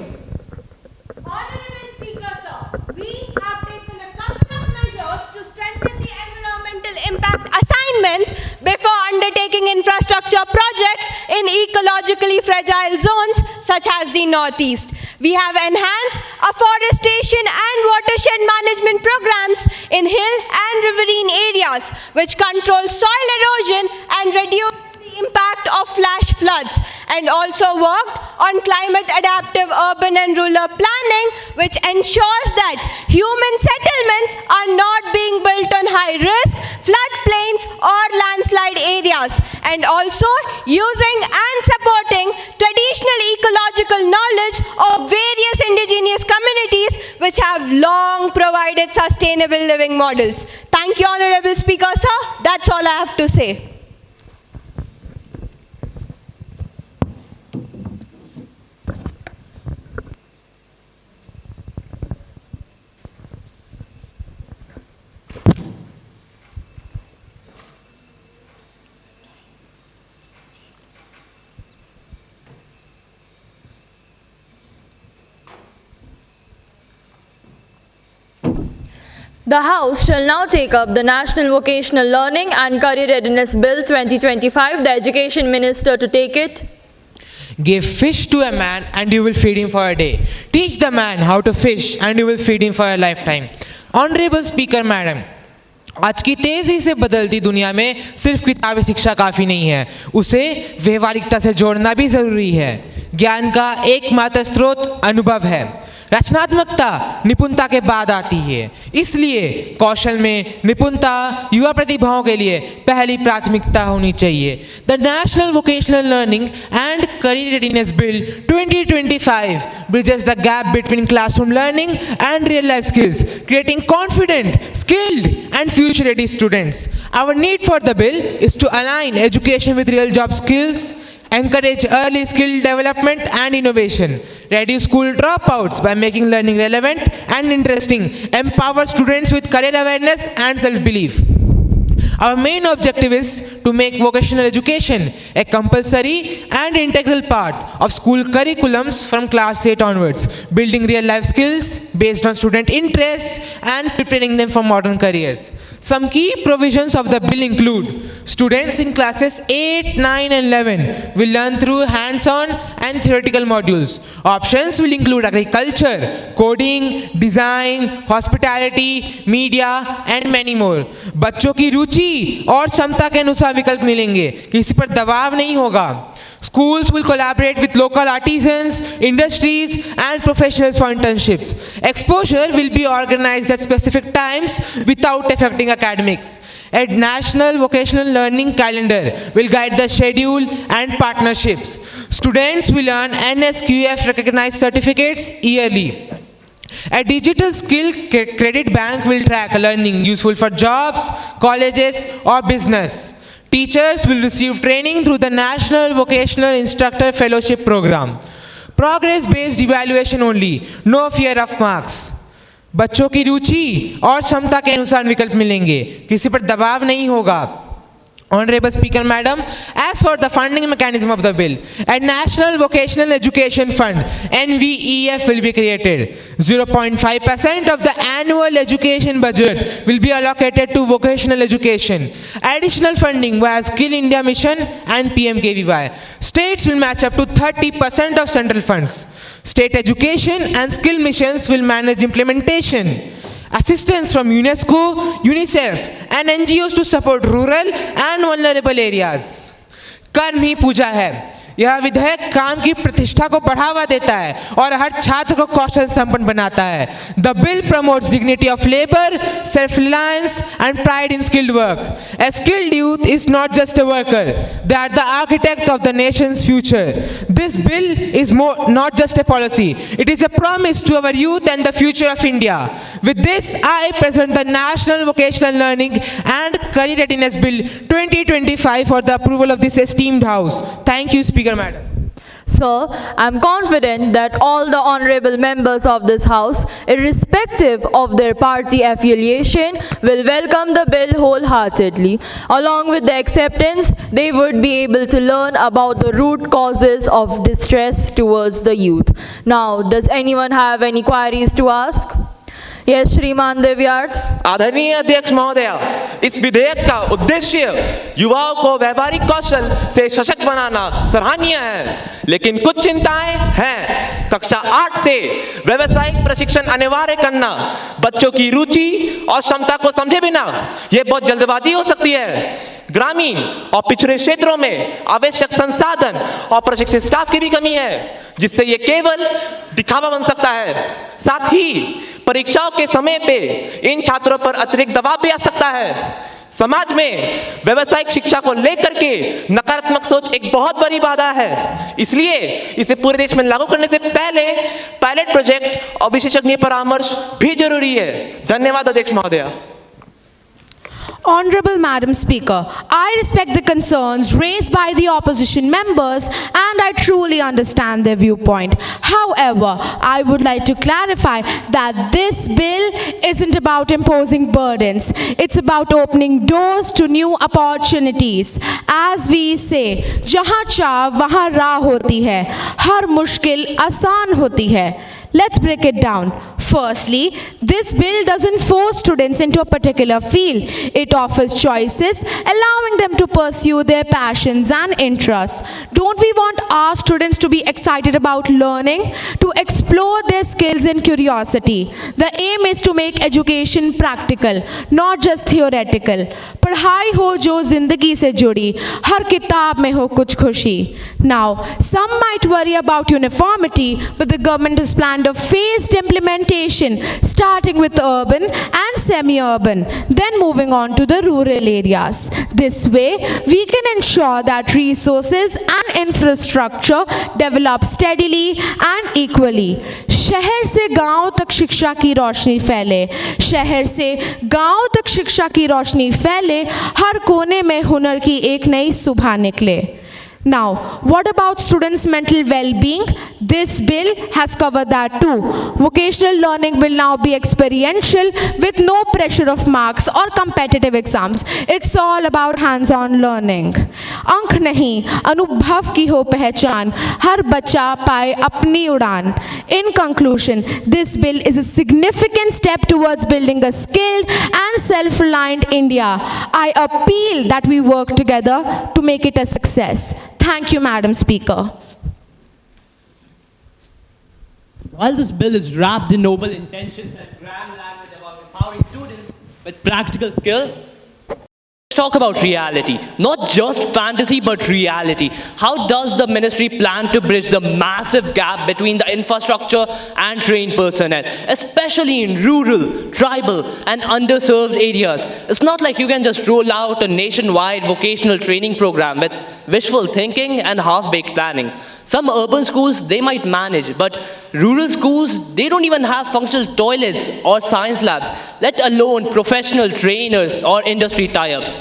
Honorable Speaker, sir, we have taken a couple of measures to strengthen the environmental impact assignments before undertaking infrastructure projects in ecologically fragile zones such as the Northeast. We have enhanced afforestation and watershed management programs in hill and riverine areas, which control soil erosion and reduce the impact of flash floods, and also worked on climate adaptive urban and rural planning, which ensures that human settlements are not being built on high risk floodplains or landslide areas, and also using and supporting traditional ecological knowledge of various indigenous communities which have long provided sustainable living models. Thank you, Honorable Speaker, sir. That's all I have to say. The House shall now take up the National Vocational Learning and Career Readiness Bill 2025. The Education Minister to take it. Give fish to a man and you will feed him for a day. Teach the man how to fish and you will feed him for a lifetime. Honorable Speaker, Madam, आज की तेज़ी से बदलती दुनिया में सिर्फ किताबी शिक्षा काफ़ी नहीं है, उसे व्यवहारिकता से जोड़ना भी ज़रूरी है। ज्ञान का एकमात्र स्रोत अनुभव है। रचनात्मकता निपुणता के बाद आती है, इसलिए कौशल में निपुणता युवा प्रतिभाओं के लिए पहली प्राथमिकता होनी चाहिए। The national vocational learning and career readiness bill 2025 bridges the gap between classroom learning and real life skills, creating confident, skilled and future ready students. Our need for the bill is to align education with real job skills, encourage early skill development and innovation, reduce school dropouts by making learning relevant and interesting, empower students with career awareness and self-belief. Our main objective is to make vocational education a compulsory and integral part of school curriculums from class 8 onwards, building real-life skills based on student interests and preparing them for modern careers. Some key provisions of the bill include students in classes 8, 9 and 11 will learn through hands-on and theoretical modules. Options will include agriculture, coding, design, hospitality, media and many more. बच्चों की रुचि और क्षमता के अनुसार विकल्प मिलेंगे, किसी पर दबाव नहीं होगा। Schools will collaborate with local artisans, industries and professionals for internships. Exposure will be organized at specific times without affecting academics. A national vocational learning calendar will guide the schedule and partnerships. Students will earn NSQF recognized certificates yearly. A digital skill credit bank will track learning useful for jobs, colleges, or business. Teachers will receive training through the National Vocational Instructor Fellowship Program. Progress-based evaluation only, no fear of marks. बच्चों की रुचि और क्षमता के अनुसार विकल्प मिलेंगे, किसी पर दबाव नहीं होगा. Honorable Speaker Madam, as for the funding mechanism of the bill, a National Vocational Education Fund, NVEF, will be created. 0.5% of the annual education budget will be allocated to vocational education. Additional funding via Skill India Mission and PMKVY. States will match up to 30% of central funds. State education and skill missions will manage implementation. Assistance from UNESCO, UNICEF and NGOs to support rural and vulnerable areas. कर्म ही पूजा है. यह विधेयक काम की प्रतिष्ठा को बढ़ावा देता है और हर छात्र को कौशल संपन्न बनाता है. The bill promotes dignity of labor, self-reliance and pride in skilled work. A skilled youth is not just a worker, they are the architect of the nation's future. This bill is not just a policy, it is a promise to our youth and the future of India. With this, I present the National Vocational Learning and Career Readiness Bill 2025 for the approval of this esteemed House. Thank you, Speaker Madam. Sir, I am confident that all the honorable members of this House, irrespective of their party affiliation, will welcome the bill wholeheartedly. Along with the acceptance, they would be able to learn about the root causes of distress towards the youth. Now, does anyone have any queries to ask? Yes, Shriman Devyarth. आदरणीय अध्यक्ष महोदय, इस विधेयक का उद्देश्य युवाओं को व्यावहारिक कौशल से सशक्त बनाना सराहनीय है, लेकिन कुछ चिंताएं हैं. कक्षा 8 से व्यावसायिक प्रशिक्षण अनिवार्य करना बच्चों की रुचि और क्षमता को समझे बिना यह बहुत जल्दबाजी हो सकती है. ग्रामीण और पिछड़े क्षेत्रों में आवश्यक संसाधन और प्रशिक्षित स्टाफ की भी कमी है, जिससे ये केवल दिखावा बन सकता है. साथ ही परीक्षाओं के समय पे इन छात्रों पर अतिरिक्त दबाव भी आ सकता है. समाज में व्यावसायिक शिक्षा को लेकर के नकारात्मक सोच एक बहुत बड़ी बाधा है. इसलिए इसे पूरे देश में लागू करने से पहले पायलट प्रोजेक्ट और विशेषज्ञ परामर्श भी जरूरी है. धन्यवाद अध्यक्ष महोदय. Honorable Madam Speaker, I respect the concerns raised by the opposition members and I truly understand their viewpoint. However, I would like to clarify that this bill isn't about imposing burdens. It's about opening doors to new opportunities. As we say, जहाँ चाह वहाँ राह होती है, हर मुश्किल आसान होती है. Let's break it down. Firstly, this bill doesn't force students into a particular field. It offers choices, allowing them to pursue their passions and interests. Don't we want our students to be excited about learning, to explore their skills and curiosity? The aim is to make education practical, not just theoretical. पढ़ाई हो जो जिंदगी से जुड़ी, हर किताब में हो कुछ खुशी. Now, some might worry about uniformity, but the government has planned a phased implementation, starting with urban and semi-urban, then moving on to the rural areas. This way, we can ensure that resources and infrastructure develop steadily and equally. शहर से गांव तक शिक्षा की रोशनी फैले, शहर से गांव तक शिक्षा की रोशनी फैले, हर कोने में हुनर की एक नई सुबह निकले. Now, what about students' mental well-being? This bill has covered that too. Vocational learning will now be experiential with no pressure of marks or competitive exams. It's all about hands-on learning. अंक नहीं, अनुभव की हो पहचान, हर बच्चा पाए अपनी उड़ान. In conclusion, this bill is a significant step towards building a skilled and self-reliant India. I appeal that we work together to make it a success. Thank you, Madam Speaker. While this bill is wrapped in noble intentions and grand language about empowering students with practical skill, Talk about reality, not just fantasy but reality. How does the ministry plan to bridge the massive gap between the infrastructure and trained personnel, especially in rural, tribal and underserved areas? It's not like you can just roll out a nationwide vocational training program with wishful thinking and half-baked planning. Some urban schools, they might manage, but rural schools, they don't even have functional toilets or science labs, let alone professional trainers or industry tie-ups.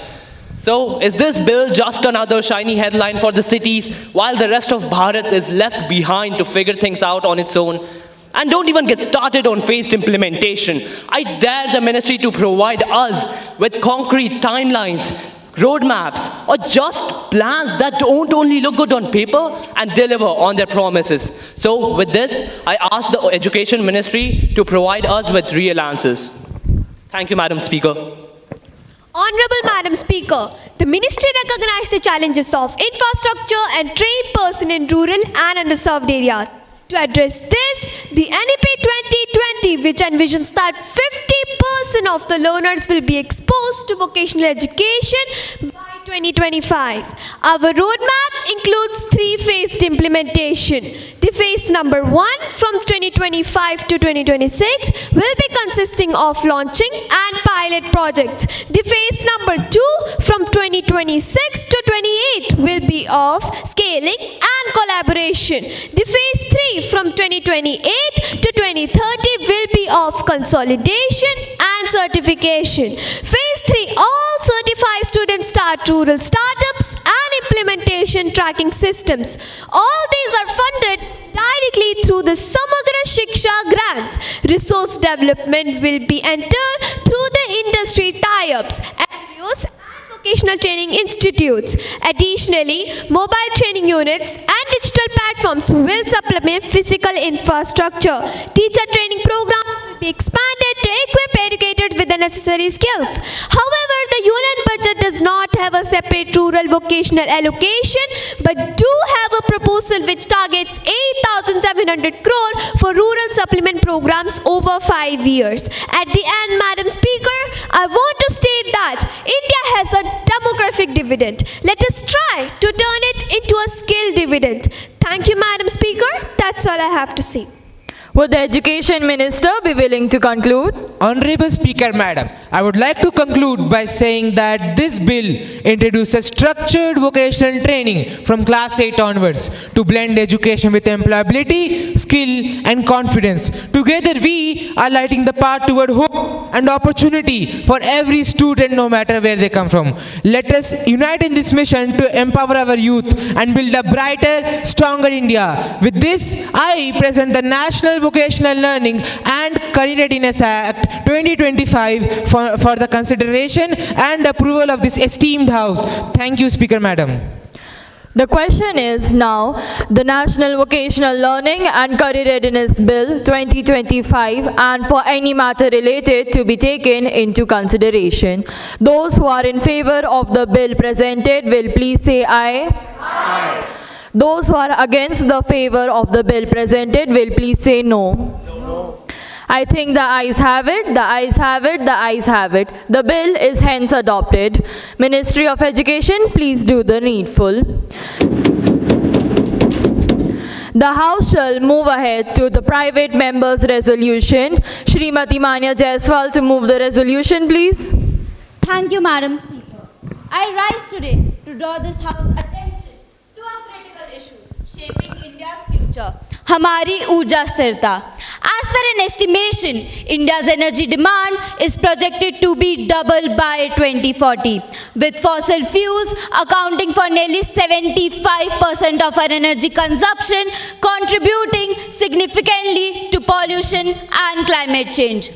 So, is this bill just another shiny headline for the cities while the rest of Bharat is left behind to figure things out on its own? And don't even get started on phased implementation. I dare the ministry to provide us with concrete timelines, roadmaps, or just plans that don't only look good on paper and deliver on their promises. So with this, I ask the Education Ministry to provide us with real answers. Thank you, Madam Speaker. Honorable Madam Speaker, the Ministry recognized the challenges of infrastructure and trained person in rural and underserved areas. To address this, the NEP 2020, which envisions that 50% of the learners will be exposed to vocational education by 2025. Our roadmap includes three-phased implementation. The phase number 1 from 2025 to 2026 will be consisting of launching and pilot projects. The phase number 2 from 2026 to 28 will be of scaling and collaboration. The phase 3 from 2028 to 2030 will be of consolidation and certification. Phase 3, all certified students start rural startups and implementation tracking systems. All these are funded directly through the Samagra Shiksha grants. Resource development will be entered through the industry tie-ups, NGOs, vocational training institutes. Additionally, mobile training units and digital platforms will supplement physical infrastructure. Teacher training programs will be expanded to equip educators with the necessary skills. However, the union budget does not have a separate rural vocational allocation, but do have a proposal which targets 8,700 crore for rural supplement programs over 5 years. At the end, Madam Speaker, I want to state that India has a demographic dividend. Let us try to turn it into a skill dividend. Thank you, Madam Speaker. That's all I have to say. Would the Education Minister be willing to conclude? Honorable Speaker, Madam, I would like to conclude by saying that this bill introduces structured vocational training from class 8 onwards to blend education with employability, skill and confidence. Together we are lighting the path toward hope and opportunity for every student no matter where they come from. Let us unite in this mission to empower our youth and build a brighter, stronger India. With this, I present the National Vocational Learning and Career Readiness Act 2025 for the consideration and approval of this esteemed House. Thank you, Speaker Madam. The question is now the National Vocational Learning and Career Readiness Bill 2025 and for any matter related to be taken into consideration. Those who are in favor of the bill presented will please say aye. Aye. Those who are against the favor of the bill presented will please say no. No. I think the ayes have it, the ayes have it, the ayes have it. The bill is hence adopted. Ministry of Education, please do the needful. The House shall move ahead to the private members' resolution. Shrimati Manya Jaiswal to move the resolution, please. Thank you, Madam Speaker. I rise today to draw this House attention to a critical issue shaping India's future. Hamari Urja Sthirta. As per an estimation, India's energy demand is projected to be double by 2040, with fossil fuels accounting for nearly 75% of our energy consumption, contributing significantly to pollution and climate change.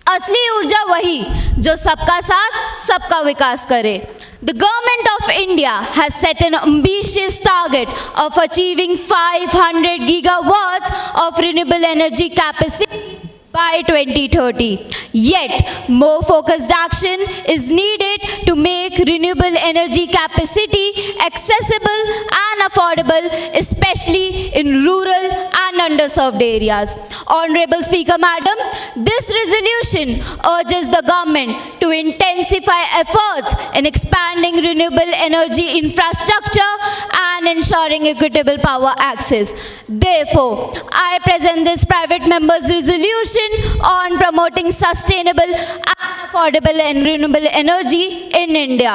असली ऊर्जा वही जो सबका साथ सबका विकास करे. The government of India has set an ambitious target of achieving 500 gigawatts of renewable energy capacity by 2030. Yet, more focused action is needed to make renewable energy capacity accessible and affordable, especially in rural and underserved areas. Honorable Speaker Madam, this resolution urges the government to intensify efforts in expanding renewable energy infrastructure and ensuring equitable power access. Therefore, I present this private member's resolution on promoting sustainable and affordable and renewable energy in India.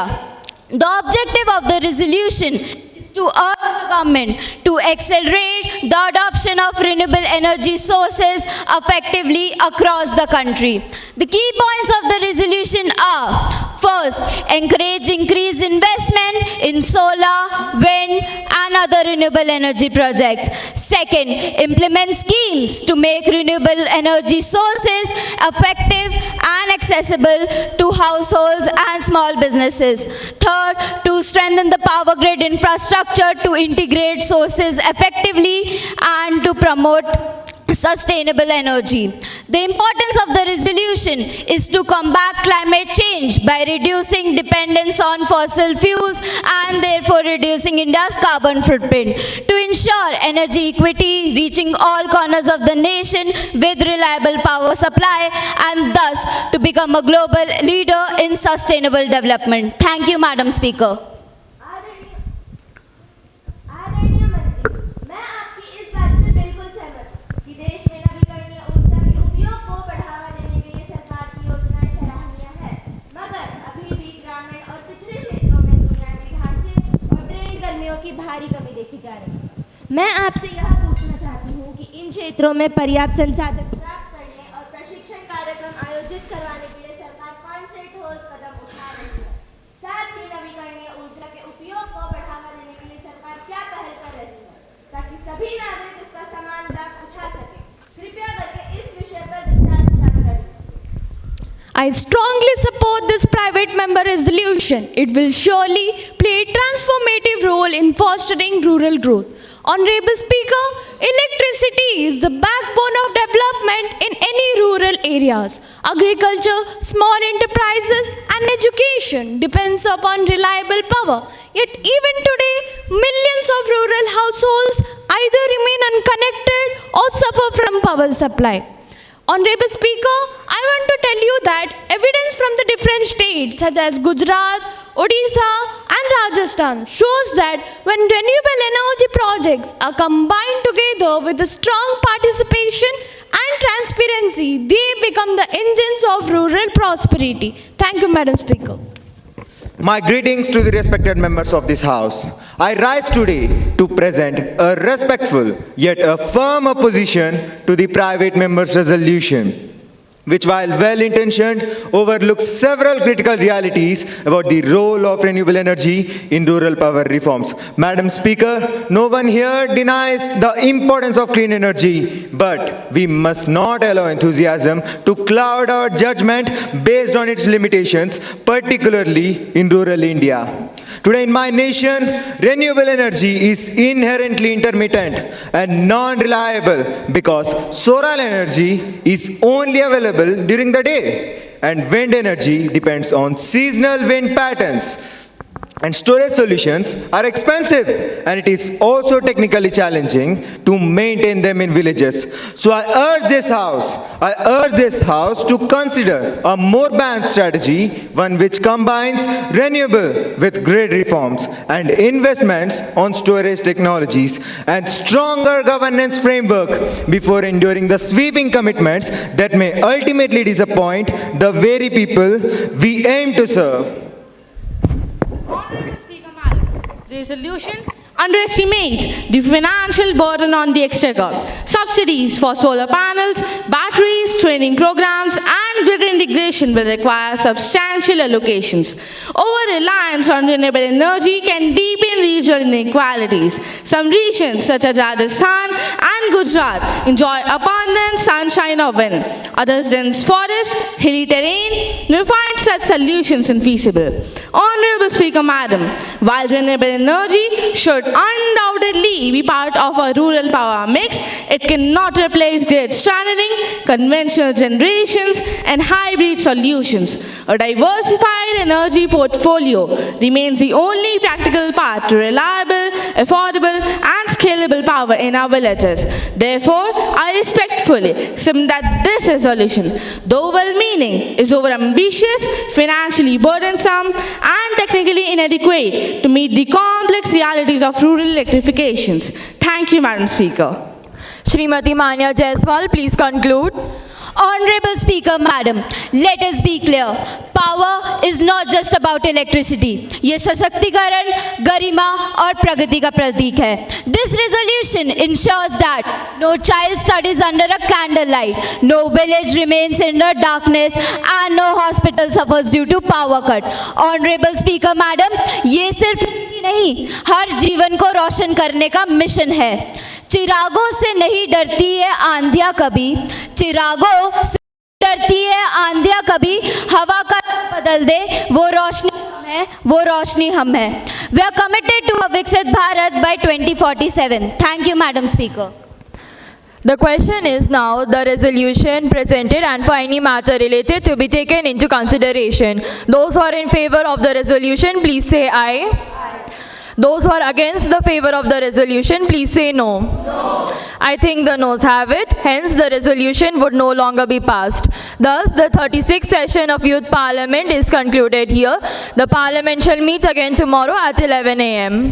The objective of the resolution is to urge the government to accelerate the adoption of renewable energy sources effectively across the country. The key points of the resolution are: first, encourage increased investment in solar, wind and other renewable energy projects. Second, implement schemes to make renewable energy sources effective and accessible to households and small businesses. Third, to strengthen the power grid infrastructure to integrate sources effectively and to promote sustainable energy. The importance of the resolution is to combat climate change by reducing dependence on fossil fuels and therefore reducing India's carbon footprint, to ensure energy equity reaching all corners of the nation with reliable power supply, and thus to become a global leader in sustainable development. Thank you, Madam Speaker. मैं आपकी इस बात से बिल्कुल सहमत हूं कि देश में नवीकरणीय ऊर्जा के उपयोग को बढ़ावा देने के लिए सरकार की योजनाएं सराहनीय है, मगर अभी भी ग्रामीण और पिछड़े क्षेत्रों में बुनियादी ढांचे और ट्रेन कर्मियों की भारी कमी देखी जा रही है। मैं आपसे यह पूछना चाहती हूं कि इन क्षेत्रों में पर्याप्त संसाधन प्राप्त करने और प्रशिक्षण कार्यक्रम आयोजित करवाने के लिए सरकार कौन से ठोस कदम उठा रही है? साथ ही नवीकरणीय ऊर्जा के उपयोग को बढ़ावा देने के लिए सरकार क्या पहल कर रही है ताकि सभी नागरिक इसका समान लाभ उठा सके? कृपया करके इस विषय पर विस्तार से जानकारी दें। I strongly support this private member resolution. It will surely play a transformative role in fostering rural growth. Honorable Speaker, electricity is the backbone of development in any rural areas. Agriculture, small enterprises and education depends upon reliable power. Yet even today, millions of rural households either remain unconnected or suffer from power supply. Honorable Speaker, I want to tell you that evidence from the different states such as Gujarat, Odisha and Rajasthan shows that when renewable energy projects are combined together with a strong participation and transparency, they become the engines of rural prosperity. Thank you, Madam Speaker. My greetings to the respected members of this House. I rise today to present a respectful yet a firm opposition to the private member's resolution, which while well-intentioned overlooks several critical realities about the role of renewable energy in rural power reforms. Madam Speaker, no one here denies the importance of clean energy, but we must not allow enthusiasm to cloud our judgment based on its limitations, particularly in rural India. Today in my nation, renewable energy is inherently intermittent and non-reliable because solar energy is only available during the day and wind energy depends on seasonal wind patterns. And storage solutions are expensive and it is also technically challenging to maintain them in villages. So I urge this House to consider a more balanced strategy, one which combines renewable with grid reforms and investments on storage technologies and stronger governance framework before enduring the sweeping commitments that may ultimately disappoint the very people we aim to serve. Honorable Speaker Madam, the resolution underestimates the financial burden on the exchequer. Subsidies for solar panels, batteries, training programs and grid integration will require substantial allocations. Over-reliance on renewable energy can deepen regional inequalities. Some regions such as Rajasthan and Gujarat enjoy abundant sunshine or wind. Others dense forest, hilly terrain may find such solutions infeasible. Honorable Speaker Madam, while renewable energy should undoubtedly undoubtedly be part of a rural power mix, it cannot replace grid stranding, conventional generations, and hybrid solutions. A diversified energy portfolio remains the only practical path to reliable, affordable, and scalable power in our villages. Therefore, I respectfully submit that this resolution, though well-meaning, is over-ambitious, financially burdensome, and technically inadequate to meet the complex realities of rural electrifications. Thank you, Madam Speaker. Shrimati Manya Jaiswal, please conclude. Honorable Speaker, Madam, let us be clear. Power is not just about electricity. ये सशक्तिकरण, गरिमा और प्रगति का प्रतीक है. This resolution ensures that no child studies under a candlelight, no village remains in the darkness, and no hospital suffers due to power cut. Honorable Speaker, Madam, ये सिर्फ ही नहीं, हर जीवन को रोशन करने का मिशन है. चिरागों से नहीं डरती है आंधियां कभी, चिरागों से डरती है आंधियां कभी, हवा का रंग बदल दे वो रोशनी हम है, वो रोशनी हम है. We are committed to a Viksit Bharat by 2047. Thank you, Madam Speaker. The question is now the resolution presented and for any matter related to be taken into consideration. Those who are in favor of the resolution, please say aye. Those who are against the favor of the resolution, please say no. No. I think the noes have it. Hence, the resolution would no longer be passed. Thus, the 36th session of Youth Parliament is concluded here. The Parliament shall meet again tomorrow at 11 a.m.